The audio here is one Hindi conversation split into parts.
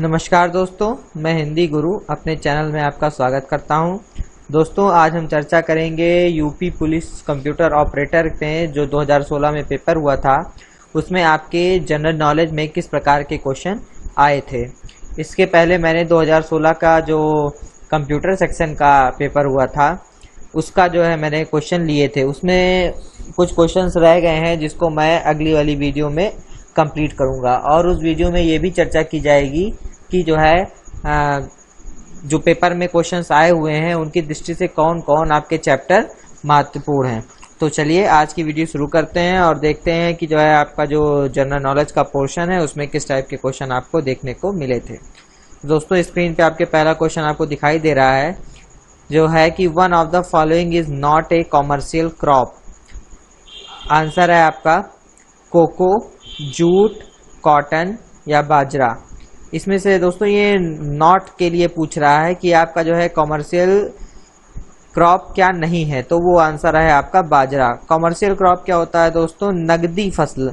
नमस्कार दोस्तों, मैं हिंदी गुरु अपने चैनल में आपका स्वागत करता हूं। दोस्तों, आज हम चर्चा करेंगे यूपी पुलिस कंप्यूटर ऑपरेटर में जो 2016 में पेपर हुआ था, उसमें आपके जनरल नॉलेज में किस प्रकार के क्वेश्चन आए थे। इसके पहले मैंने 2016 का जो कंप्यूटर सेक्शन का पेपर हुआ था उसका जो है मैंने क्वेश्चन लिए थे। उसमें कुछ क्वेश्चंस रह गए हैं जिसको मैं अगली वाली वीडियो में कंप्लीट करूंगा, और उस वीडियो में ये भी चर्चा की जाएगी कि जो है जो पेपर में क्वेश्चंस आए हुए हैं उनकी दृष्टि से कौन कौन आपके चैप्टर महत्वपूर्ण हैं। तो चलिए आज की वीडियो शुरू करते हैं और देखते हैं कि जो है आपका जो जनरल नॉलेज का पोर्शन है उसमें किस टाइप के क्वेश्चन आपको देखने को मिले थे। दोस्तों, स्क्रीन पे आपके पहला क्वेश्चन आपको दिखाई दे रहा है जो है कि one of the following is not a commercial crop. Answer है आपका कोको, जूट, कॉटन या बाजरा। इसमें से दोस्तों ये नॉट के लिए पूछ रहा है कि आपका जो है कॉमर्शियल क्रॉप क्या नहीं है, तो वो आंसर है आपका बाजरा। कॉमर्शियल क्रॉप क्या होता है दोस्तों? नगदी फसल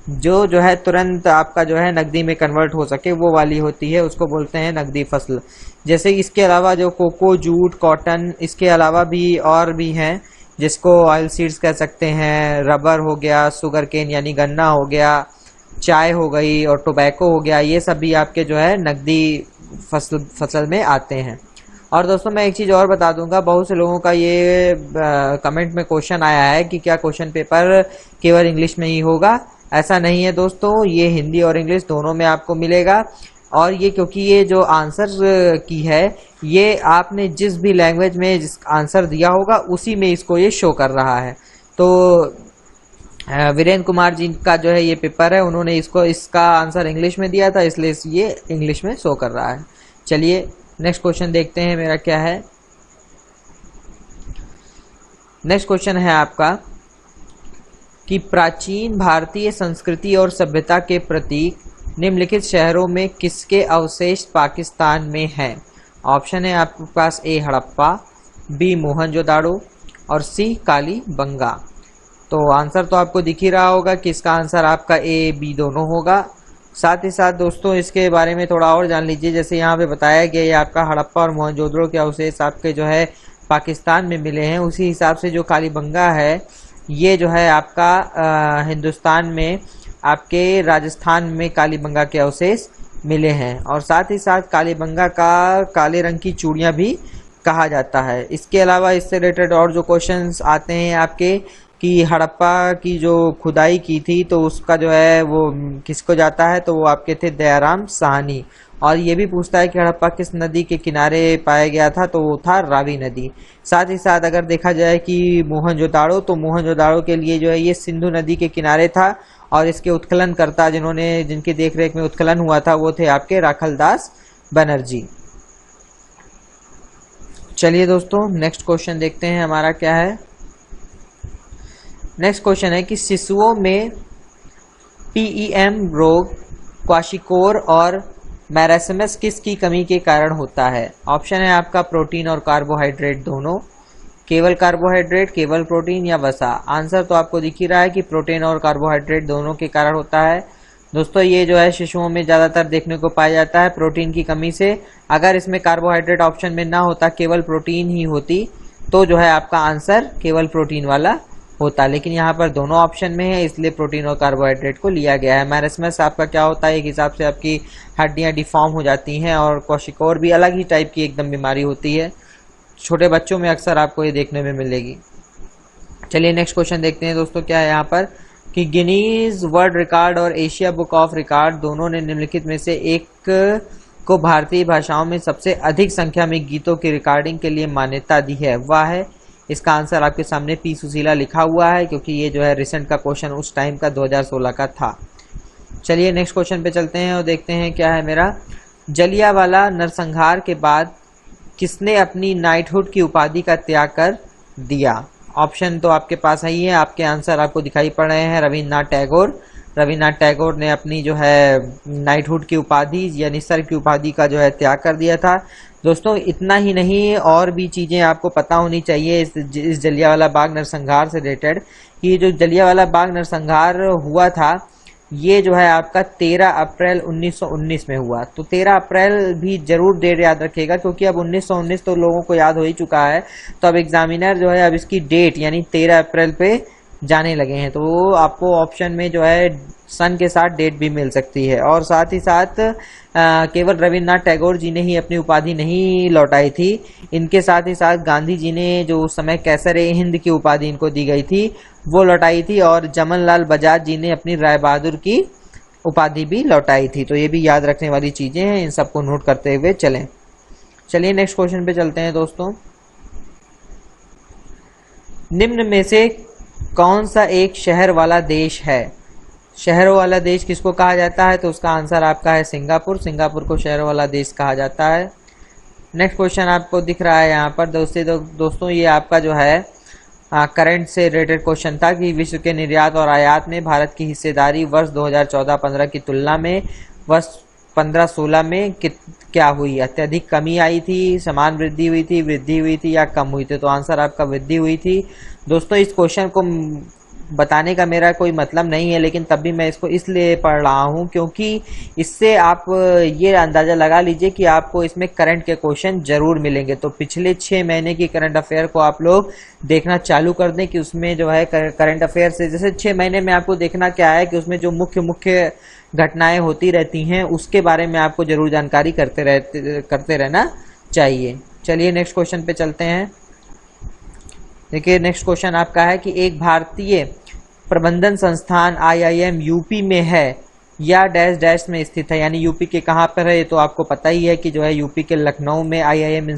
जो है तुरंत आपका जो है नगदी में कन्वर्ट हो सके वो वाली होती है, उसको बोलते हैं नगदी फसल। जैसे इसके अलावा जो कोको, जूट, कॉटन, इसके अलावा भी और भी हैं जिसको ऑयल सीड्स कह सकते हैं, रबर हो गया, शुगर केन यानी गन्ना हो गया, चाय हो गई और टोबैको हो गया। ये सब भी आपके जो है नकदी फसल में आते हैं। और दोस्तों मैं एक चीज़ और बता दूंगा, बहुत से लोगों का ये कमेंट में क्वेश्चन आया है कि क्या क्वेश्चन पेपर केवल इंग्लिश में ही होगा। ऐसा नहीं है दोस्तों, ये हिंदी और इंग्लिश दोनों में आपको मिलेगा। और ये क्योंकि ये जो आंसर की है ये आपने जिस भी लैंग्वेज में जिस आंसर दिया होगा उसी में इसको ये शो कर रहा है। तो वीरेंद्र कुमार जी का जो है ये पेपर है, उन्होंने इसका आंसर इंग्लिश में दिया था, इसलिए ये इंग्लिश में शो कर रहा है। चलिए नेक्स्ट क्वेश्चन देखते हैं मेरा क्या है। नेक्स्ट क्वेश्चन है आपका कि प्राचीन भारतीय संस्कृति और सभ्यता के प्रतीक निम्नलिखित शहरों में किसके अवशेष पाकिस्तान में हैं। ऑप्शन है आपके पास ए हड़प्पा, बी मोहनजोदाड़ो और सी कालीबंगा। तो आंसर तो आपको दिख ही रहा होगा कि इसका आंसर आपका ए बी दोनों होगा। साथ ही साथ दोस्तों इसके बारे में थोड़ा और जान लीजिए। जैसे यहाँ पे बताया गया ये आपका हड़प्पा और मोहनजोदड़ो के अवशेष आपके जो है पाकिस्तान में मिले हैं, उसी हिसाब से जो कालीबंगा है ये जो है आपका हिंदुस्तान में आपके राजस्थान में कालीबंगा के अवशेष मिले हैं। और साथ ही साथ कालीबंगा का काले रंग की चूड़ियां भी कहा जाता है। इसके अलावा इससे रिलेटेड और जो क्वेश्चंस आते हैं आपके कि हड़प्पा की जो खुदाई की थी तो उसका जो है वो किसको जाता है, तो वो आपके थे दयाराम साहनी। और ये भी पूछता है कि हड़प्पा किस नदी के किनारे पाया गया था, तो वो था रावी नदी। साथ ही साथ अगर देखा जाए कि मोहनजोदाड़ो, तो मोहनजोदाड़ो के लिए जो है ये सिंधु नदी के किनारे था, और इसके उत्खनन करता जिनकी देखरेख में उत्खनन हुआ था वो थे आपके राखलदास बनर्जी। चलिए दोस्तों नेक्स्ट क्वेश्चन देखते हैं हमारा क्या है। नेक्स्ट क्वेश्चन है कि शिशुओं में पीईएम रोग, क्वाशिकोर और मैरास्मस किसकी कमी के कारण होता है। ऑप्शन है आपका प्रोटीन और कार्बोहाइड्रेट दोनों, केवल कार्बोहाइड्रेट, केवल प्रोटीन या वसा। आंसर तो आपको दिख ही रहा है कि प्रोटीन और कार्बोहाइड्रेट दोनों के कारण होता है। दोस्तों ये जो है शिशुओं में ज्यादातर देखने को पाया जाता है प्रोटीन की कमी से। अगर इसमें कार्बोहाइड्रेट ऑप्शन में ना होता, केवल प्रोटीन ही होती, तो जो है आपका आंसर केवल प्रोटीन वाला होता। लेकिन यहाँ पर दोनों ऑप्शन में है, इसलिए प्रोटीन और कार्बोहाइड्रेट को लिया गया है। मैरास्मस आपका क्या होता है, एक हिसाब से आपकी हड्डियां डिफॉर्म हो जाती हैं, और क्वाशिकोर भी अलग ही टाइप की एकदम बीमारी होती है, छोटे बच्चों में अक्सर आपको ये देखने में मिलेगी। चलिए नेक्स्ट क्वेश्चन देखते हैं दोस्तों क्या है यहाँ पर कि गिनीज वर्ल्ड रिकॉर्ड और एशिया बुक ऑफ रिकॉर्ड दोनों ने निम्नलिखित में से एक को भारतीय भाषाओं में सबसे अधिक संख्या में गीतों की रिकॉर्डिंग के लिए मान्यता दी है, वह है। इसका आंसर आपके सामने पी सुशीला लिखा हुआ है, क्योंकि ये जो है रिसेंट का क्वेश्चन उस टाइम का 2016 का था। चलिए नेक्स्ट क्वेश्चन पे चलते हैं और देखते हैं क्या है मेरा। जलियांवाला नरसंहार के बाद किसने अपनी नाइटहुड की उपाधि का त्याग कर दिया। ऑप्शन तो आपके पास ही है, आपके आंसर आपको दिखाई पड़ रहे हैं। रविन्द्रनाथ टैगोर। रविन्द्रनाथ टैगोर ने अपनी जो है नाइटहुड की उपाधि यानी सर की उपाधि का जो है त्याग कर दिया था। दोस्तों इतना ही नहीं, और भी चीजें आपको पता होनी चाहिए इस जलियांवाला बाग नरसंहार से रिलेटेड कि जो जलियांवाला बाग नरसंहार हुआ था ये जो है आपका 13 अप्रैल 1919 में हुआ। तो 13 अप्रैल भी जरूर डेट याद रखिएगा, क्योंकि अब 1919 तो लोगों को याद हो ही चुका है। तो अब एग्जामिनर जो है अब इसकी डेट यानी 13 अप्रैल पे जाने लगे हैं। तो आपको ऑप्शन में जो है सन के साथ डेट भी मिल सकती है। और साथ ही साथ केवल रविन्द्रनाथ टैगोर जी ने ही अपनी उपाधि नहीं लौटाई थी, इनके साथ ही साथ गांधी जी ने जो उस समय कैसर-ए हिंद की उपाधि इनको दी गई थी वो लौटाई थी, और जमनलाल बजाज जी ने अपनी राय बहादुर की उपाधि भी लौटाई थी। तो ये भी याद रखने वाली चीजें हैं, इन सबको नोट करते हुए चलें। चलिए नेक्स्ट क्वेश्चन पे चलते हैं दोस्तों। निम्न में से कौन सा एक शहर वाला देश है? शहर वाला देश किसको कहा जाता है? तो उसका आंसर आपका है सिंगापुर। सिंगापुर को शहर वाला देश कहा जाता है। नेक्स्ट क्वेश्चन आपको दिख रहा है यहाँ पर दोस्तों ये आपका जो है करंट से रिलेटेड क्वेश्चन था कि विश्व के निर्यात और आयात में भारत की हिस्सेदारी वर्ष 2014-15 की तुलना में वर्ष 15-16 में क्या हुई? अत्यधिक कमी आई थी, समान वृद्धि हुई थी या कम हुई थी? तो आंसर आपका वृद्धि हुई थी। दोस्तों इस क्वेश्चन को बताने का मेरा कोई मतलब नहीं है, लेकिन तब भी मैं इसको इसलिए पढ़ रहा हूं क्योंकि इससे आप ये अंदाजा लगा लीजिए कि आपको इसमें करंट के क्वेश्चन जरूर मिलेंगे। तो पिछले 6 महीने की करंट अफेयर को आप लोग देखना चालू कर दें कि उसमें जो है करंट अफेयर से जैसे 6 महीने में आपको देखना क्या है कि उसमें जो मुख्य घटनाएं होती रहती हैं उसके बारे में आपको जरूर जानकारी करते रहना चाहिए। चलिए नेक्स्ट क्वेश्चन पे चलते हैं। देखिए नेक्स्ट क्वेश्चन आपका है कि एक भारतीय प्रबंधन संस्थान IIM यूपी में है या डैश डैश में स्थित है, यानी यूपी के कहाँ पर है? ये तो आपको पता ही है कि जो है यूपी के लखनऊ में IIM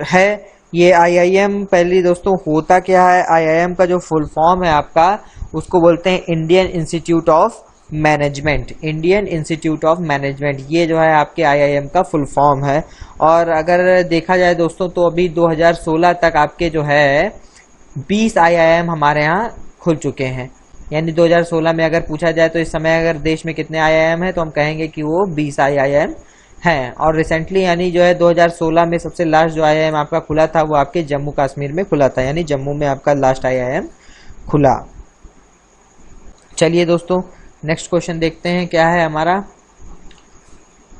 है। ये IIM पहले दोस्तों होता क्या है? IIM का जो फुल फॉर्म है आपका उसको बोलते हैं Indian institute of management. Indian institute of management ये जो है आपके IIM का फुल फॉर्म है। और अगर देखा जाए दोस्तों तो अभी 2016 तक आपके जो है 20 IIM हमारे यहाँ खुल चुके हैं। यानी 2016 में अगर पूछा जाए तो इस समय अगर देश में कितने IIM है तो हम कहेंगे कि वो 20 IIM हैं। और रिसेंटली यानी जो है 2016 में सबसे लास्ट जो IIM आपका खुला था वो आपके जम्मू कश्मीर में खुला था, यानी जम्मू में आपका लास्ट IIM खुला। चलिए दोस्तों नेक्स्ट क्वेश्चन देखते हैं क्या है हमारा।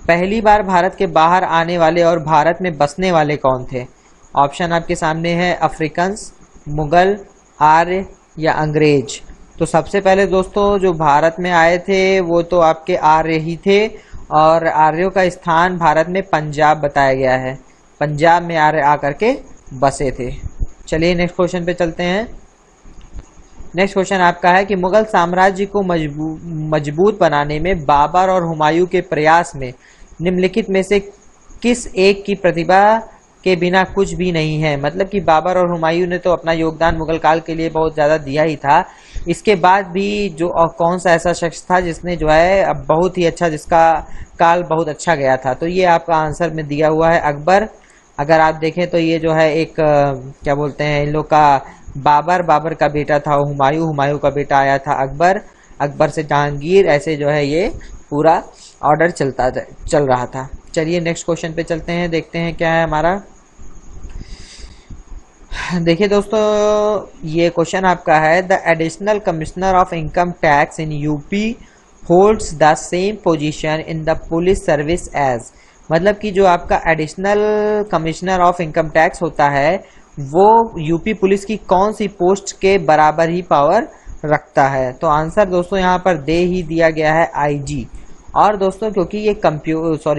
पहली बार भारत के बाहर आने वाले और भारत में बसने वाले कौन थे? ऑप्शन आपके सामने है अफ्रीकन्स, मुगल, आर्य या अंग्रेज। तो सबसे पहले दोस्तों जो भारत में आए थे वो तो आपके आर्य ही थे, और आर्यों का स्थान भारत में पंजाब बताया गया है। पंजाब में आर्य आकर के बसे थे। चलिए नेक्स्ट क्वेश्चन पे चलते हैं। नेक्स्ट क्वेश्चन आपका है कि मुगल साम्राज्य को मजबूत बनाने में बाबर और हुमायूं के प्रयास में निम्नलिखित में से किस एक की प्रतिभा के बिना कुछ भी नहीं है? मतलब कि बाबर और हुमायूं ने तो अपना योगदान मुगल काल के लिए बहुत ज्यादा दिया ही था, इसके बाद भी जो कौन सा ऐसा शख्स था जिसने जो है बहुत ही अच्छा, जिसका काल बहुत अच्छा गया था? तो ये आपका आंसर में दिया हुआ है अकबर। अगर आप देखें तो ये जो है एक क्या बोलते हैं इन लोग का बाबर का बेटा था हुमायूं का बेटा आया था अकबर से जहांगीर, ऐसे जो है ये पूरा ऑर्डर चल रहा था। चलिए नेक्स्ट क्वेश्चन पे चलते हैं, देखते हैं क्या है हमारा। देखिए दोस्तों ये क्वेश्चन आपका है the additional commissioner of income tax in UP holds the same position in the police service as. मतलब कि जो आपका additional commissioner of income tax होता है वो यूपी पुलिस की कौन सी पोस्ट के बराबर ही पावर रखता है? तो आंसर दोस्तों यहाँ पर दे ही दिया गया है IG। और दोस्तों क्योंकि ये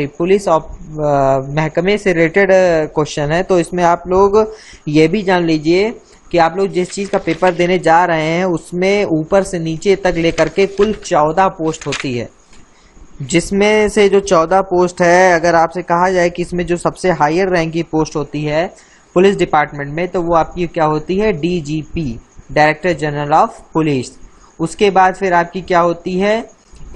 पुलिस महकमे से रिलेटेड क्वेश्चन है तो इसमें आप लोग ये भी जान लीजिए कि आप लोग जिस चीज़ का पेपर देने जा रहे हैं उसमें ऊपर से नीचे तक लेकर के कुल 14 पोस्ट होती है, जिसमें से जो 14 पोस्ट है अगर आपसे कहा जाए कि इसमें जो सबसे हायर रैंक की पोस्ट होती है पुलिस डिपार्टमेंट में तो वो आपकी क्या होती है? DGP, director general of police. उसके बाद फिर आपकी क्या होती है?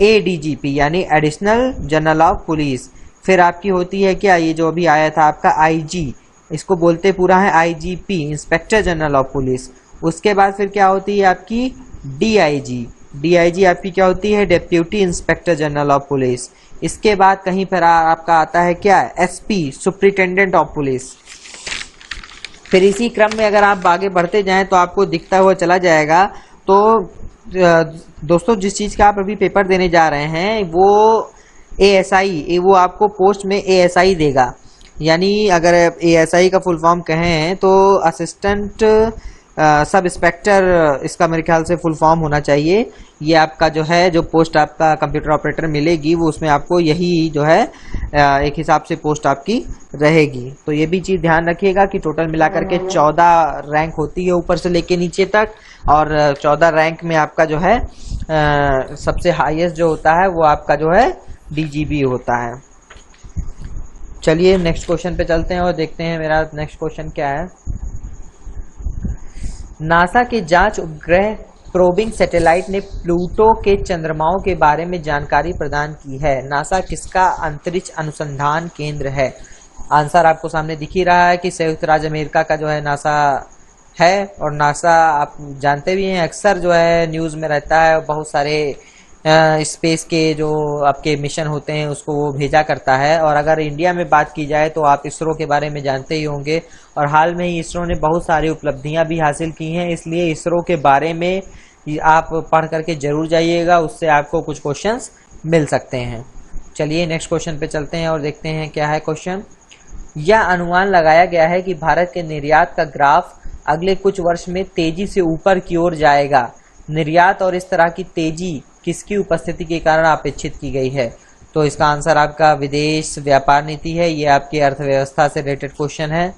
ADGP यानी एडिशनल जनरल ऑफ पुलिस। फिर आपकी होती है क्या? ये जो अभी आया था आपका IG, इसको बोलते पूरा है IGP, inspector general of police. उसके बाद फिर क्या होती है आपकी? DIG आपकी क्या होती है? Deputy inspector general of police. इसके बाद कहीं पर आपका आता है क्या? SP, superintendent of police. फिर इसी क्रम में अगर आप आगे बढ़ते जाएं तो आपको दिखता हुआ चला जाएगा तो दोस्तों जिस चीज़ का आप अभी पेपर देने जा रहे हैं वो ASI, वो आपको पोस्ट में ASI देगा। यानी अगर ASI का फुल फॉर्म कहें तो असिस्टेंट सब इंस्पेक्टर, इसका मेरे ख्याल से फुल फॉर्म होना चाहिए। ये आपका जो है, जो पोस्ट आपका कंप्यूटर ऑपरेटर मिलेगी वो उसमें आपको यही जो है एक हिसाब से पोस्ट आपकी रहेगी। तो ये भी चीज़ ध्यान रखिएगा कि टोटल मिलाकर के 14 रैंक होती है ऊपर से लेके नीचे तक, और 14 रैंक में आपका जो है सबसे हाईएस्ट जो होता है वो आपका जो है DGP होता है। चलिए नेक्स्ट क्वेश्चन पे चलते हैं और देखते हैं मेरा नेक्स्ट क्वेश्चन क्या है। नासा के जांच उपग्रह प्रोबिंग सैटेलाइट ने प्लूटो के चंद्रमाओं के बारे में जानकारी प्रदान की है। नासा किसका अंतरिक्ष अनुसंधान केंद्र है? आंसर आपको सामने दिख ही रहा है कि संयुक्त राज्य अमेरिका का जो है नासा है। और नासा आप जानते भी हैं अक्सर जो है न्यूज़ में रहता है, बहुत सारे स्पेस के जो आपके मिशन होते हैं उसको वो भेजा करता है। और अगर इंडिया में बात की जाए तो आप इसरो के बारे में जानते ही होंगे, और हाल में ही इसरो ने बहुत सारी उपलब्धियां भी हासिल की हैं, इसलिए इसरो के बारे में आप पढ़ करके जरूर जाइएगा, उससे आपको कुछ क्वेश्चंस मिल सकते हैं। चलिए नेक्स्ट क्वेश्चन पे चलते हैं और देखते हैं क्या है क्वेश्चन। यह अनुमान लगाया गया है कि भारत के निर्यात का ग्राफ अगले कुछ वर्ष में तेजी से ऊपर की ओर जाएगा। निर्यात और इस तरह की तेजी किसकी उपस्थिति के कारण अपेक्षित की गई है? तो इसका आंसर आपका विदेश व्यापार नीति है। ये आपकी अर्थव्यवस्था से रिलेटेड क्वेश्चन है।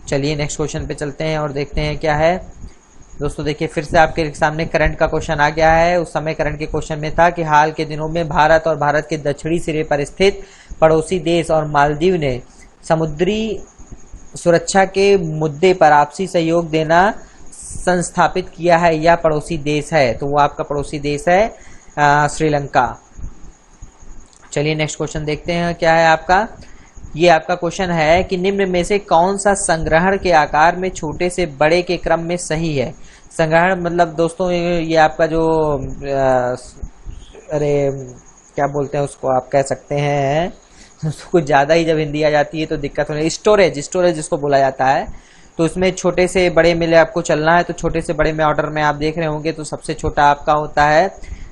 चलिए नेक्स्ट क्वेश्चन पे चलते हैं और देखते हैं क्या है। दोस्तों देखिए फिर से आपके सामने करंट का क्वेश्चन आ गया है। उस समय करंट के क्वेश्चन में था कि हाल के दिनों में भारत और भारत के दक्षिणी सिरे पर स्थित पड़ोसी देश और मालदीव ने समुद्री सुरक्षा के मुद्दे पर आपसी सहयोग देना संस्थापित किया है। यह पड़ोसी देश है, तो वो आपका पड़ोसी देश है श्रीलंका। चलिए नेक्स्ट क्वेश्चन देखते हैं क्या है आपका। ये आपका क्वेश्चन है कि निम्न में से कौन सा संग्रहण के आकार में छोटे से बड़े के क्रम में सही है? संग्रहण मतलब दोस्तों ये आपका जो अरे क्या बोलते हैं उसको, आप कह सकते हैं कुछ ज़्यादा ही जब हिंदी आ जाती है तो दिक्कत होने, स्टोरेज जिसको बोला जाता है। तो उसमें छोटे से बड़े में आपको चलना है, तो छोटे से बड़े में ऑर्डर में आप देख रहे होंगे तो सबसे छोटा आपका होता है,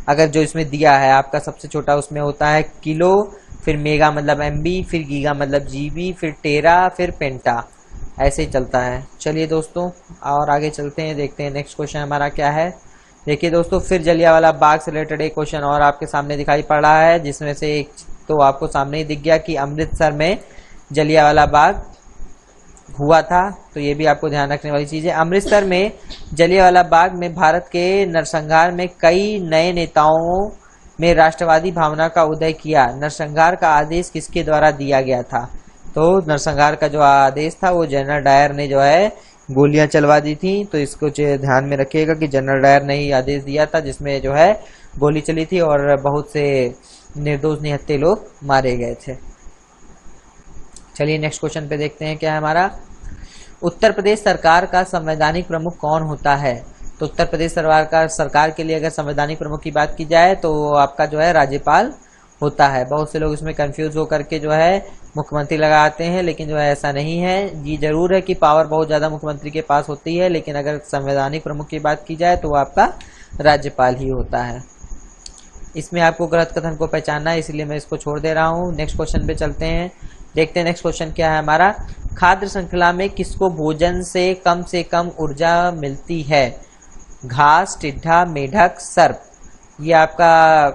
अगर जो इसमें दिया है आपका सबसे छोटा उसमें होता है किलो, फिर मेगा मतलब MB, फिर गीगा मतलब GB, फिर टेरा, फिर पेंटा, ऐसे ही चलता है। चलिए दोस्तों और आगे चलते हैं, देखते हैं नेक्स्ट क्वेश्चन हमारा क्या है। देखिए दोस्तों फिर जलियांवाला बाग से रिलेटेड एक क्वेश्चन और आपके सामने दिखाई पड़ रहा है, जिसमें से एक तो आपको सामने ही दिख गया कि अमृतसर में जलियांवाला बाग हुआ था। तो ये भी आपको ध्यान रखने वाली चीज़ है। अमृतसर में जलियांवाला बाग में भारत के नरसंहार में कई नए नेताओं में राष्ट्रवादी भावना का उदय किया। नरसंहार का आदेश किसके द्वारा दिया गया था? तो नरसंहार का जो आदेश था वो जनरल डायर ने जो है गोलियां चलवा दी थी। तो इसको ध्यान में रखिएगा कि जनरल डायर ने ही आदेश दिया था, जिसमें जो है गोली चली थी और बहुत से निर्दोष निहत्थे लोग मारे गए थे। चलिए नेक्स्ट क्वेश्चन पे देखते हैं क्या है हमारा। उत्तर प्रदेश सरकार का संवैधानिक प्रमुख कौन होता है? तो उत्तर प्रदेश सरकार के लिए अगर संवैधानिक प्रमुख की बात की जाए तो आपका जो है राज्यपाल होता है। बहुत से लोग इसमें कंफ्यूज होकर के जो है मुख्यमंत्री लगाते हैं, लेकिन जो है ऐसा नहीं है। ये जरूर है कि पावर बहुत ज़्यादा मुख्यमंत्री के पास होती है, लेकिन अगर संवैधानिक प्रमुख की बात की जाए तो वो आपका राज्यपाल ही होता है। इसमें आपको गलत कथन को पहचानना है, इसलिए मैं इसको छोड़ दे रहा हूँ। नेक्स्ट क्वेश्चन पे चलते हैं, देखते हैं नेक्स्ट क्वेश्चन क्या है हमारा। खाद्य श्रृंखला में किसको भोजन से कम ऊर्जा मिलती है? घास, टिड्ढा, मेढक, सर्प। ये आपका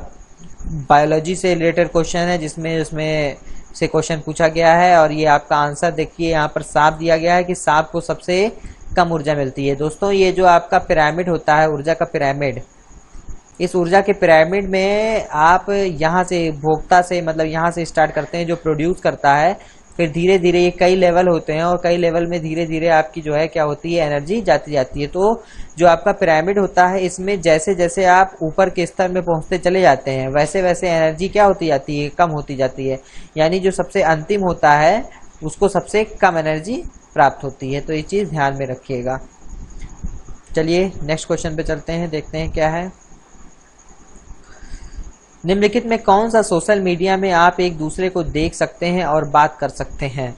बायोलॉजी से रिलेटेड क्वेश्चन है, जिसमें उसमें से क्वेश्चन पूछा गया है। और ये आपका आंसर देखिए यहाँ पर सांप दिया गया है कि सांप को सबसे कम ऊर्जा मिलती है। दोस्तों ये जो आपका पिरामिड होता है, ऊर्जा का पिरामिड, इस ऊर्जा के पिरामिड में आप यहाँ से भोक्ता से मतलब यहाँ से स्टार्ट करते हैं जो प्रोड्यूस करता है, फिर धीरे धीरे ये कई लेवल होते हैं और कई लेवल में धीरे धीरे आपकी जो है क्या होती है, एनर्जी जाती जाती है। तो जो आपका पिरामिड होता है इसमें जैसे जैसे आप ऊपर के स्तर में पहुंचते चले जाते हैं वैसे वैसे एनर्जी क्या होती जाती है, कम होती जाती है। यानी जो सबसे अंतिम होता है उसको सबसे कम एनर्जी प्राप्त होती है। तो ये चीज़ ध्यान में रखिएगा। चलिए नेक्स्ट क्वेश्चन पे चलते हैं, देखते हैं क्या है। निम्नलिखित में कौन सा सोशल मीडिया में आप एक दूसरे को देख सकते हैं और बात कर सकते हैं?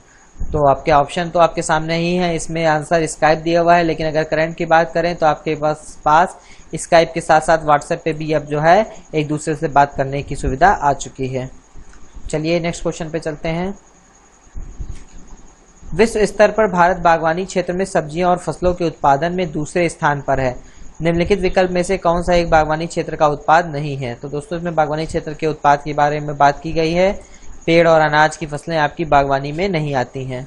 तो आपके ऑप्शन तो आपके सामने ही है, इसमें आंसर स्काइप दिया हुआ है, लेकिन अगर करंट की बात करें तो आपके पास स्काइप के साथ साथ व्हाट्सएप पे भी अब जो है एक दूसरे से बात करने की सुविधा आ चुकी है। चलिए नेक्स्ट क्वेश्चन पे चलते हैं। विश्व स्तर पर भारत बागवानी क्षेत्र में सब्जियों और फसलों के उत्पादन में दूसरे स्थान पर है। निम्नलिखित विकल्प में से कौन सा एक बागवानी क्षेत्र का उत्पाद नहीं है? तो दोस्तों इसमें बागवानी क्षेत्र के उत्पाद के बारे में बात की गई है। पेड़ और अनाज की फसलें आपकी बागवानी में नहीं आती हैं।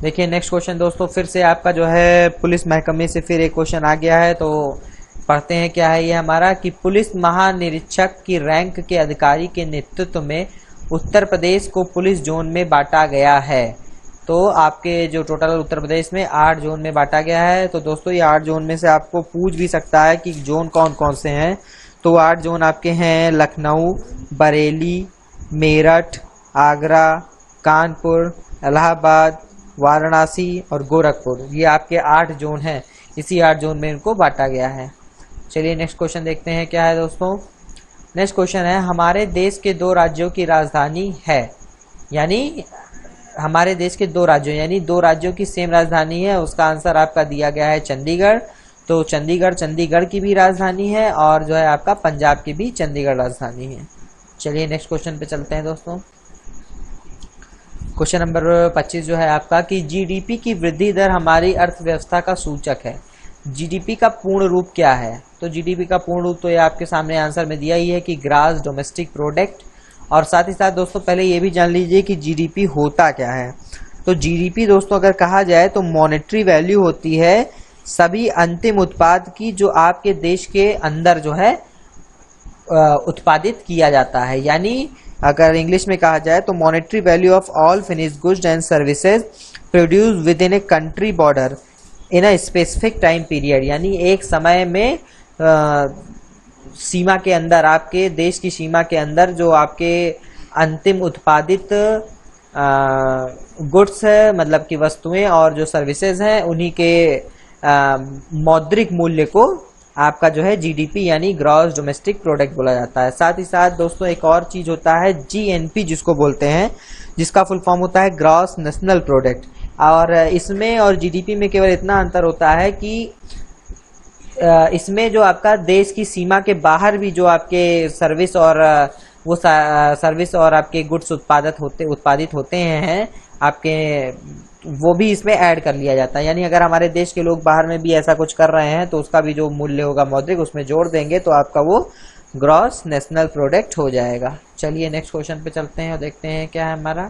देखिए नेक्स्ट क्वेश्चन दोस्तों, फिर से आपका जो है पुलिस महकमे से फिर एक क्वेश्चन आ गया है, तो पढ़ते हैं क्या है ये हमारा कि पुलिस महानिरीक्षक की रैंक के अधिकारी के नेतृत्व में उत्तर प्रदेश को पुलिस जोन में बांटा गया है। तो आपके जो टोटल उत्तर प्रदेश में 8 जोन में बांटा गया है। तो दोस्तों ये 8 जोन में से आपको पूछ भी सकता है कि जोन कौन कौन से हैं। तो 8 जोन आपके हैं लखनऊ, बरेली, मेरठ, आगरा, कानपुर, इलाहाबाद, वाराणसी और गोरखपुर। ये आपके 8 जोन हैं, इसी 8 जोन में इनको बांटा गया है। चलिए नेक्स्ट क्वेश्चन देखते हैं क्या है दोस्तों। नेक्स्ट क्वेश्चन है हमारे देश के 2 राज्यों की राजधानी है, यानी हमारे देश के 2 राज्यों यानी 2 राज्यों की सेम राजधानी है। उसका आंसर आपका दिया गया है चंडीगढ़। तो चंडीगढ़ की भी राजधानी है और जो है आपका पंजाब की भी चंडीगढ़ राजधानी है। चलिए नेक्स्ट क्वेश्चन पे चलते हैं दोस्तों। क्वेश्चन नंबर 25 जो है आपका कि जीडीपी की वृद्धि दर हमारी अर्थव्यवस्था का सूचक है। जीडीपी का पूर्ण रूप क्या है? तो जीडीपी का पूर्ण रूप तो ये आपके सामने आंसर में दिया ही है कि ग्रॉस डोमेस्टिक प्रोडक्ट। और साथ ही साथ दोस्तों पहले ये भी जान लीजिए कि जीडीपी होता क्या है। तो जीडीपी दोस्तों अगर कहा जाए तो मॉनेटरी वैल्यू होती है सभी अंतिम उत्पाद की जो आपके देश के अंदर जो है उत्पादित किया जाता है। यानी अगर इंग्लिश में कहा जाए तो monetary value of all finished goods and services produce with in a country border in a specific time period. यानी एक समय में सीमा के अंदर, आपके देश की सीमा के अंदर जो आपके अंतिम उत्पादित गुड्स है, मतलब कि वस्तुएं और जो सर्विसेज हैं, उन्हीं के मौद्रिक मूल्य को आपका जो है जीडीपी यानी ग्रॉस डोमेस्टिक प्रोडक्ट बोला जाता है। साथ ही साथ दोस्तों एक और चीज होता है जीएनपी जिसको बोलते हैं, जिसका फुल फॉर्म होता है ग्रॉस नेशनल प्रोडक्ट। और इसमें और जीडीपी में केवल इतना अंतर होता है कि इसमें जो आपका देश की सीमा के बाहर भी जो आपके सर्विस और वो सर्विस और आपके गुड्स उत्पादित होते हैं आपके, वो भी इसमें ऐड कर लिया जाता है। यानी अगर हमारे देश के लोग बाहर में भी ऐसा कुछ कर रहे हैं तो उसका भी जो मूल्य होगा मौद्रिक उसमें जोड़ देंगे तो आपका वो ग्रॉस नेशनल प्रोडक्ट हो जाएगा। चलिए नेक्स्ट क्वेश्चन पे चलते हैं और देखते हैं क्या है हमारा।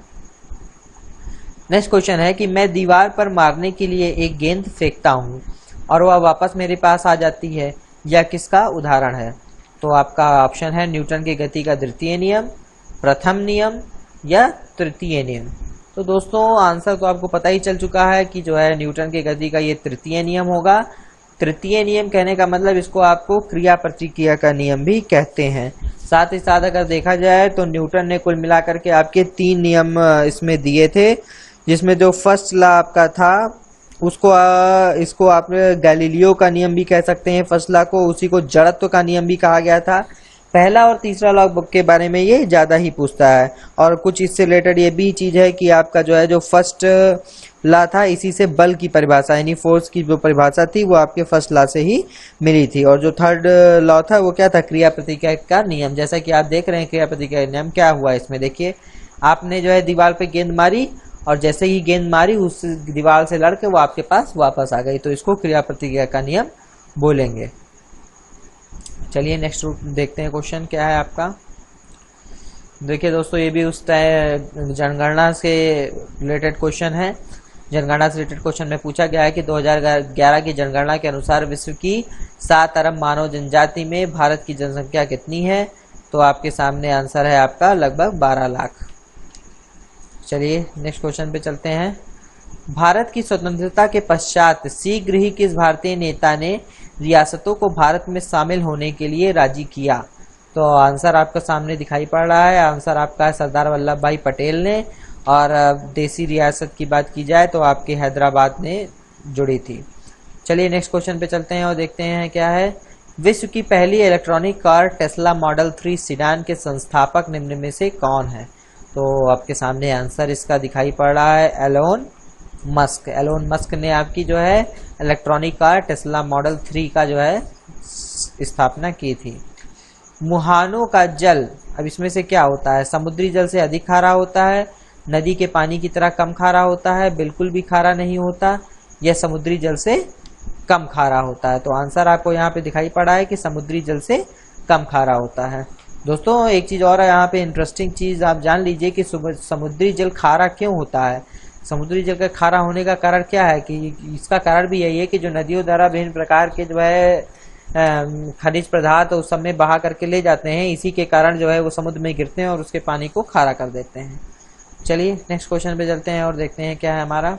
नेक्स्ट क्वेश्चन है कि मैं दीवार पर मारने के लिए एक गेंद फेंकता हूँ और वह वापस मेरे पास आ जाती है, यह किसका उदाहरण है? तो आपका ऑप्शन है न्यूटन की गति का द्वितीय नियम, प्रथम नियम या तृतीय नियम। तो दोस्तों आंसर तो आपको पता ही चल चुका है कि जो है न्यूटन की गति का ये तृतीय नियम होगा। तृतीय नियम कहने का मतलब इसको आपको क्रिया प्रतिक्रिया का नियम भी कहते हैं। साथ ही साथ अगर देखा जाए तो न्यूटन ने कुल मिलाकर के आपके 3 नियम इसमें दिए थे, जिसमें जो फर्स्ट लॉ आपका था इसको आप गैलीलियो का नियम भी कह सकते हैं। फर्स्ट लॉ को, उसी को जड़त्व का नियम भी कहा गया था। पहला और तीसरा लॉ के बारे में ये ज्यादा ही पूछता है और कुछ इससे रिलेटेड ये भी चीज है कि आपका जो है जो फर्स्ट लॉ था इसी से बल की परिभाषा यानी फोर्स की जो परिभाषा थी वो आपके फर्स्ट लॉ से ही मिली थी। और जो थर्ड लॉ था वो क्या था? क्रिया प्रतिक्रिया का नियम। जैसा कि आप देख रहे हैं क्रिया प्रतिक्रिया का नियम क्या हुआ इसमें, देखिए आपने जो है दीवार पे गेंद मारी और जैसे ही गेंद मारी उस दीवार से लड़के वो आपके पास वापस आ गई, तो इसको क्रिया प्रतिक्रिया का नियम बोलेंगे। चलिए नेक्स्ट देखते हैं क्वेश्चन क्या है आपका। देखिए दोस्तों ये भी उस जनगणना से रिलेटेड क्वेश्चन है। जनगणना से रिलेटेड क्वेश्चन में पूछा गया है कि 2011 की जनगणना के अनुसार विश्व की 7 अरब मानव जनजाति में भारत की जनसंख्या कितनी है? तो आपके सामने आंसर है आपका लगभग 12 लाख। चलिए नेक्स्ट क्वेश्चन पे चलते हैं। भारत की स्वतंत्रता के पश्चात शीघ्र ही किस भारतीय नेता ने रियासतों को भारत में शामिल होने के लिए राजी किया? तो आंसर आपका सामने दिखाई पड़ रहा है। आंसर आपका है सरदार वल्लभ भाई पटेल ने। और देसी रियासत की बात की जाए तो आपके हैदराबाद ने जुड़ी थी। चलिए नेक्स्ट क्वेश्चन पे चलते हैं और देखते हैं क्या है। विश्व की पहली electronic car Tesla model 3 sedan के संस्थापक निम्न में से कौन है? तो आपके सामने आंसर इसका दिखाई पड़ रहा है एलोन मस्क। एलोन मस्क ने आपकी जो है इलेक्ट्रॉनिक कार टेस्ला मॉडल 3 का जो है स्थापना की थी। मुहानों का जल, अब इसमें से क्या होता है? समुद्री जल से अधिक खारा होता है, नदी के पानी की तरह कम खारा होता है, बिल्कुल भी खारा नहीं होता, यह समुद्री जल से कम खारा होता है। तो आंसर आपको यहाँ पे दिखाई पड़ा है कि समुद्री जल से कम खारा होता है। दोस्तों एक चीज और यहाँ पे इंटरेस्टिंग चीज आप जान लीजिए कि समुद्री जल खारा क्यों होता है। समुद्री जल का खारा होने का कारण क्या है कि इसका कारण भी यही है कि जो नदियों द्वारा विभिन्न प्रकार के जो है खनिज पदार्थ उस सब में बहा करके ले जाते हैं, इसी के कारण जो है वो समुद्र में गिरते हैं और उसके पानी को खारा कर देते हैं। चलिए नेक्स्ट क्वेश्चन पे चलते हैं और देखते हैं क्या है हमारा।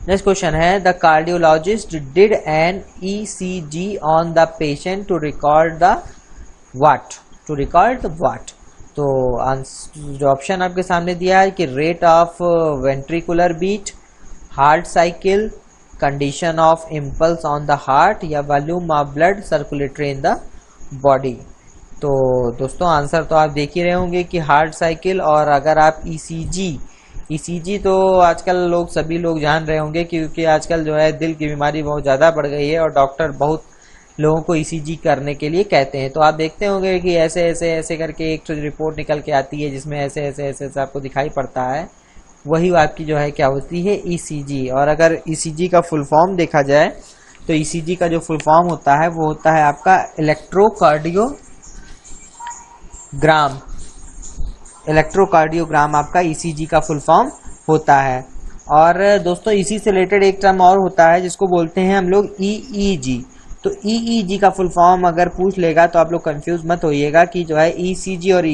नेक्स्ट क्वेश्चन है the cardiologist did an ECG on the patient to record the what. तो जो ऑप्शन आपके सामने दिया है कि rate of ventricular beat, heart cycle, condition of impulse on the heart या volume of blood circulatory in the body. तो दोस्तों आंसर तो आप देख ही रहे होंगे कि हार्ट साइकिल, और अगर आप ECG तो आजकल सभी लोग जान रहे होंगे क्योंकि आजकल जो है दिल की बीमारी बहुत ज़्यादा बढ़ गई है और डॉक्टर बहुत लोगों को ECG करने के लिए कहते हैं। तो आप देखते होंगे कि ऐसे ऐसे ऐसे करके एक रिपोर्ट निकल के आती है जिसमें ऐसे ऐसे ऐसे ऐसे आपको दिखाई पड़ता है, वही आपकी जो है क्या होती है ECG। और अगर ECG का फुल फॉर्म देखा जाए तो ECG का जो फुल फॉर्म होता है वो होता है आपका इलेक्ट्रोकार्डियोग्राम आपका ECG का फुल फॉर्म होता है। और दोस्तों इसी से रिलेटेड एक टर्म और होता है जिसको बोलते हैं हम लोग EEG। तो EEG का फुल फॉर्म अगर पूछ लेगा तो आप लोग कंफ्यूज मत होइएगा कि जो है ECG और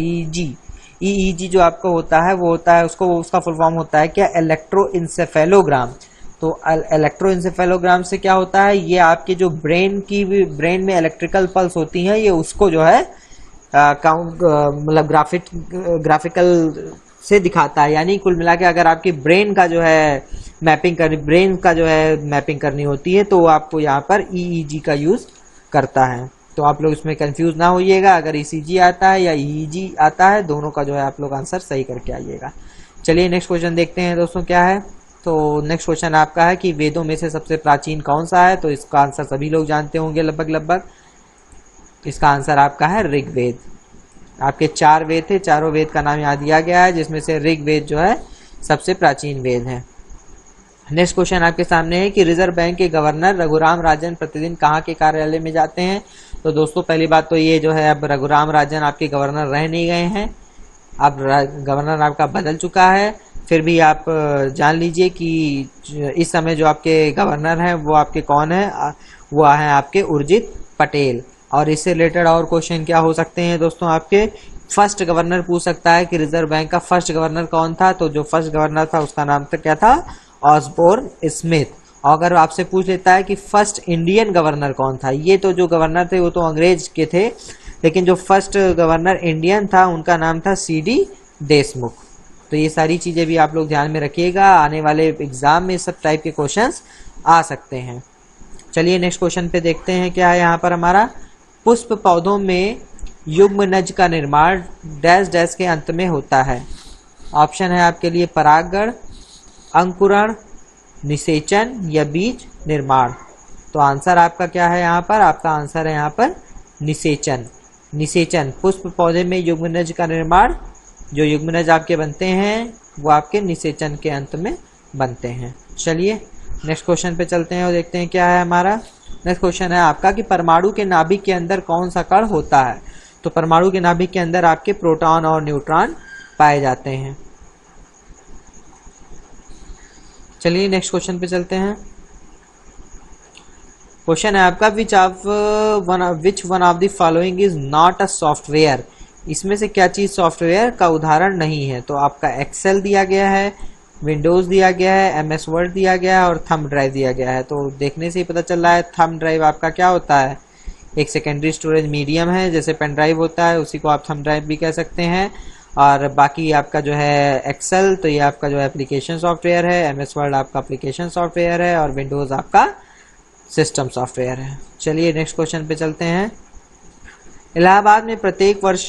EEG जो आपको होता है वो होता है उसका फुल फॉर्म होता है क्या? इलेक्ट्रोइंसेफेलोग्राम। तो इलेक्ट्रोइंसेफेलोग्राम से क्या होता है, ये आपके जो ब्रेन में इलेक्ट्रिकल पल्स होती हैं ये उसको जो है मतलब ग्राफिकल से दिखाता है। यानी कुल मिला के अगर आपकी ब्रेन का जो है मैपिंग करनी होती है तो आपको यहाँ पर EEG का यूज करता है। तो आप लोग इसमें कंफ्यूज ना होइएगा, अगर ECG आता है या EEG आता है दोनों का जो है आप लोग आंसर सही करके आइएगा। चलिए नेक्स्ट क्वेश्चन देखते हैं दोस्तों क्या है। तो नेक्स्ट क्वेश्चन आपका है कि वेदों में से सबसे प्राचीन कौन सा है। तो इसका आंसर सभी लोग जानते होंगे लगभग। इसका आंसर आपका है ऋग्वेद। आपके 4 वेद थे, चारों वेद का नाम यहाँ दिया गया है जिसमें से ऋग्वेद जो है सबसे प्राचीन वेद है। नेक्स्ट क्वेश्चन आपके सामने है कि रिजर्व बैंक के गवर्नर रघुराम राजन प्रतिदिन कहाँ के कार्यालय में जाते हैं। तो दोस्तों पहली बात तो ये जो है अब रघुराम राजन आपके गवर्नर रह नहीं गए हैं, अब गवर्नर आपका बदल चुका है। फिर भी आप जान लीजिए कि इस समय जो आपके गवर्नर हैं वो आपके कौन है, वो है आपके उर्जित पटेल। और इससे रिलेटेड और क्वेश्चन क्या हो सकते हैं दोस्तों, आपके फर्स्ट गवर्नर पूछ सकता है कि रिजर्व बैंक का फर्स्ट गवर्नर कौन था। तो जो फर्स्ट गवर्नर था उसका नाम तो क्या था, ऑसबोर्न स्मिथ। और अगर आपसे पूछ लेता है कि फर्स्ट इंडियन गवर्नर कौन था, ये तो जो गवर्नर थे वो तो अंग्रेज के थे, लेकिन जो फर्स्ट गवर्नर इंडियन था उनका नाम था CD देशमुख। तो ये सारी चीजें भी आप लोग ध्यान में रखिएगा, आने वाले एग्जाम में सब टाइप के क्वेश्चंस आ सकते हैं। चलिए नेक्स्ट क्वेश्चन पे देखते हैं क्या है यहाँ पर हमारा। पुष्प पौधों में युग्मनज का निर्माण डैश डैश के अंत में होता है। ऑप्शन है आपके लिए परागण, अंकुरण, निषेचन या बीज निर्माण। तो आंसर आपका क्या है यहाँ पर, आपका आंसर है यहाँ पर निषेचन। पुष्प पौधे में युग्मनज का निर्माण, जो युग्मनज आपके बनते हैं वो आपके निषेचन के अंत में बनते हैं। चलिए नेक्स्ट क्वेश्चन पे चलते हैं और देखते हैं क्या है हमारा। नेक्स्ट क्वेश्चन है आपका कि परमाणु के नाभिक के अंदर कौन सा कण होता है। तो परमाणु के नाभिक के अंदर आपके प्रोटॉन और न्यूट्रॉन पाए जाते हैं। चलिए नेक्स्ट क्वेश्चन पे चलते हैं। क्वेश्चन है आपका which one of the following is not a software. इसमें से क्या चीज सॉफ्टवेयर का उदाहरण नहीं है। तो आपका एक्सेल दिया गया है, विंडोज दिया गया है, MS वर्ड दिया गया है और थंब ड्राइव दिया गया है। तो देखने से ही पता चल रहा है थंब ड्राइव आपका क्या होता है, एक सेकेंडरी स्टोरेज मीडियम है, जैसे पेन ड्राइव होता है उसी को आप थंब ड्राइव भी कह सकते हैं। और बाकी आपका जो है एक्सेल, तो ये आपका जो है एप्लीकेशन सॉफ्टवेयर है, MS वर्ड आपका एप्लीकेशन सॉफ्टवेयर है और विंडोज आपका सिस्टम सॉफ्टवेयर है। चलिए नेक्स्ट क्वेश्चन पे चलते हैं। इलाहाबाद में प्रत्येक वर्ष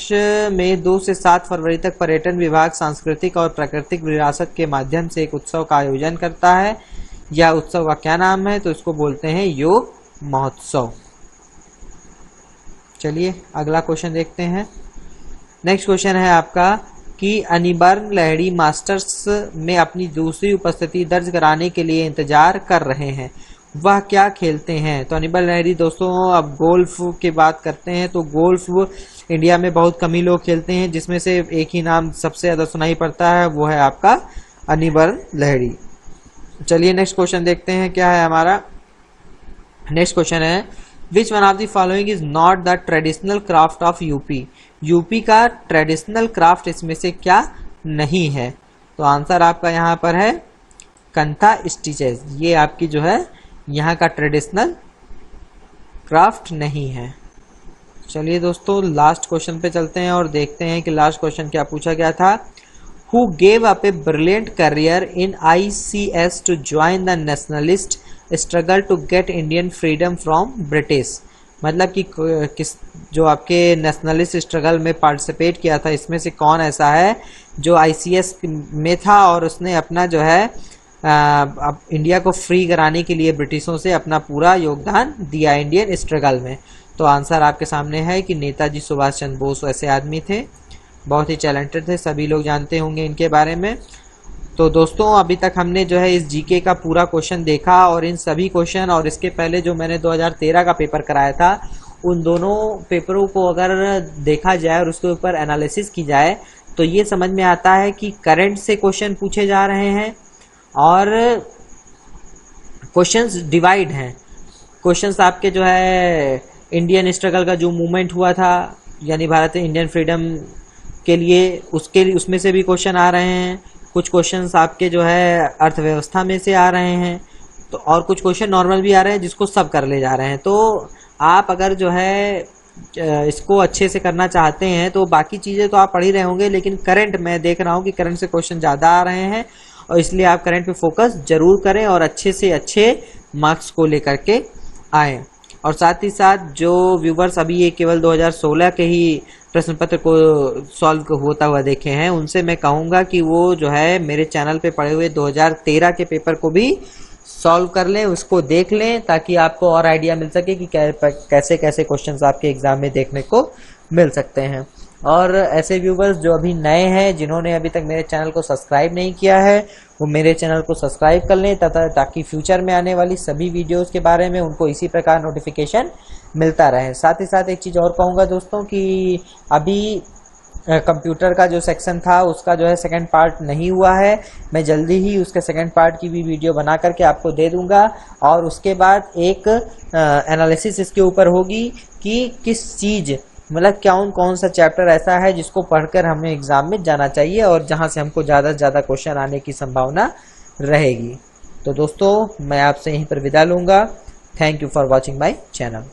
में 2 से 7 फरवरी तक पर्यटन विभाग सांस्कृतिक और प्राकृतिक विरासत के माध्यम से एक उत्सव का आयोजन करता है। यह उत्सव का क्या नाम है? तो इसको बोलते हैं योग महोत्सव। चलिए अगला क्वेश्चन देखते हैं। नेक्स्ट क्वेश्चन है आपका कि अनिबर्न लहड़ी मास्टर्स में अपनी दूसरी उपस्थिति दर्ज कराने के लिए इंतजार कर रहे हैं, वह क्या खेलते हैं? तो अनिबर्न लहड़ी दोस्तों, अब गोल्फ की बात करते हैं तो गोल्फ इंडिया में बहुत कम ही लोग खेलते हैं, जिसमें से एक ही नाम सबसे ज्यादा सुनाई पड़ता है, वो है आपका अनिबर्न लहड़ी। चलिए नेक्स्ट क्वेश्चन देखते हैं क्या है हमारा। नेक्स्ट क्वेश्चन है which one of the following is not the traditional craft of UP? UP का ट्रेडिशनल क्राफ्ट इसमें से क्या नहीं है? तो आंसर आपका यहाँ पर है कंथा स्टिचेस। ये आपकी जो है यहाँ का ट्रेडिशनल क्राफ्ट नहीं है। चलिए दोस्तों लास्ट क्वेश्चन पे चलते हैं और देखते हैं कि लास्ट क्वेश्चन क्या पूछा गया था। Who gave up a brilliant career in ICS to join the nationalist struggle to get Indian freedom from British? मतलब कि किस जो आपके नेशनलिस्ट स्ट्रगल में पार्टिसिपेट किया था, इसमें से कौन ऐसा है जो ICS में था और उसने अपना जो है अब इंडिया को फ्री कराने के लिए ब्रिटिशों से अपना पूरा योगदान दिया इंडियन स्ट्रगल में? तो आंसर आपके सामने है कि नेताजी सुभाष चंद्र बोस ऐसे आदमी थे, बहुत ही टैलेंटेड थे, सभी लोग जानते होंगे इनके बारे में। तो दोस्तों अभी तक हमने जो है इस जीके का पूरा क्वेश्चन देखा और इन सभी क्वेश्चन और इसके पहले जो मैंने 2013 का पेपर कराया था, उन दोनों पेपरों को अगर देखा जाए और उसके ऊपर एनालिसिस की जाए तो ये समझ में आता है कि करंट से क्वेश्चन पूछे जा रहे हैं और क्वेश्चंस डिवाइड हैं। क्वेश्चंस आपके जो है इंडियन स्ट्रगल का जो मूवमेंट हुआ था, यानी भारत इंडियन फ्रीडम के लिए, उसमें से भी क्वेश्चन आ रहे हैं। कुछ क्वेश्चंस आपके जो है अर्थव्यवस्था में से आ रहे हैं, तो और कुछ क्वेश्चन नॉर्मल भी आ रहे हैं जिसको सब कर ले जा रहे हैं। तो आप अगर जो है इसको अच्छे से करना चाहते हैं तो बाकी चीजें तो आप पढ़ ही रहे होंगे, लेकिन करंट मैं देख रहा हूँ कि करंट से क्वेश्चन ज्यादा आ रहे हैं और इसलिए आप करंट पे फोकस जरूर करें और अच्छे से अच्छे मार्क्स को लेकर के आए। और साथ ही साथ जो व्यूवर्स अभी ये केवल 2016 के ही प्रश्न पत्र को सॉल्व होता हुआ देखे हैं, उनसे मैं कहूंगा कि वो जो है मेरे चैनल पे पड़े हुए 2013 के पेपर को भी सॉल्व कर लें, उसको देख लें, ताकि आपको और आइडिया मिल सके कि कैसे कैसे क्वेश्चंस आपके एग्जाम में देखने को मिल सकते हैं। और ऐसे व्यूवर्स जो अभी नए हैं, जिन्होंने अभी तक मेरे चैनल को सब्सक्राइब नहीं किया है, वो मेरे चैनल को सब्सक्राइब कर लें ताकि फ्यूचर में आने वाली सभी वीडियोस के बारे में उनको इसी प्रकार नोटिफिकेशन मिलता रहे। साथ ही साथ एक चीज़ और कहूँगा दोस्तों कि अभी कंप्यूटर का जो सेक्शन था उसका जो है सेकंड पार्ट नहीं हुआ है। मैं जल्दी ही उसके सेकंड पार्ट की भी वीडियो बना करके आपको दे दूंगा और उसके बाद एक एनालिसिस इसके ऊपर होगी कि किस चीज़ मतलब कौन सा चैप्टर ऐसा है जिसको पढ़कर हमें एग्जाम में जाना चाहिए और जहां से हमको ज़्यादा से ज़्यादा क्वेश्चन आने की संभावना रहेगी। तो दोस्तों मैं आपसे यहीं पर विदा लूँगा। Thank you for watching my channel.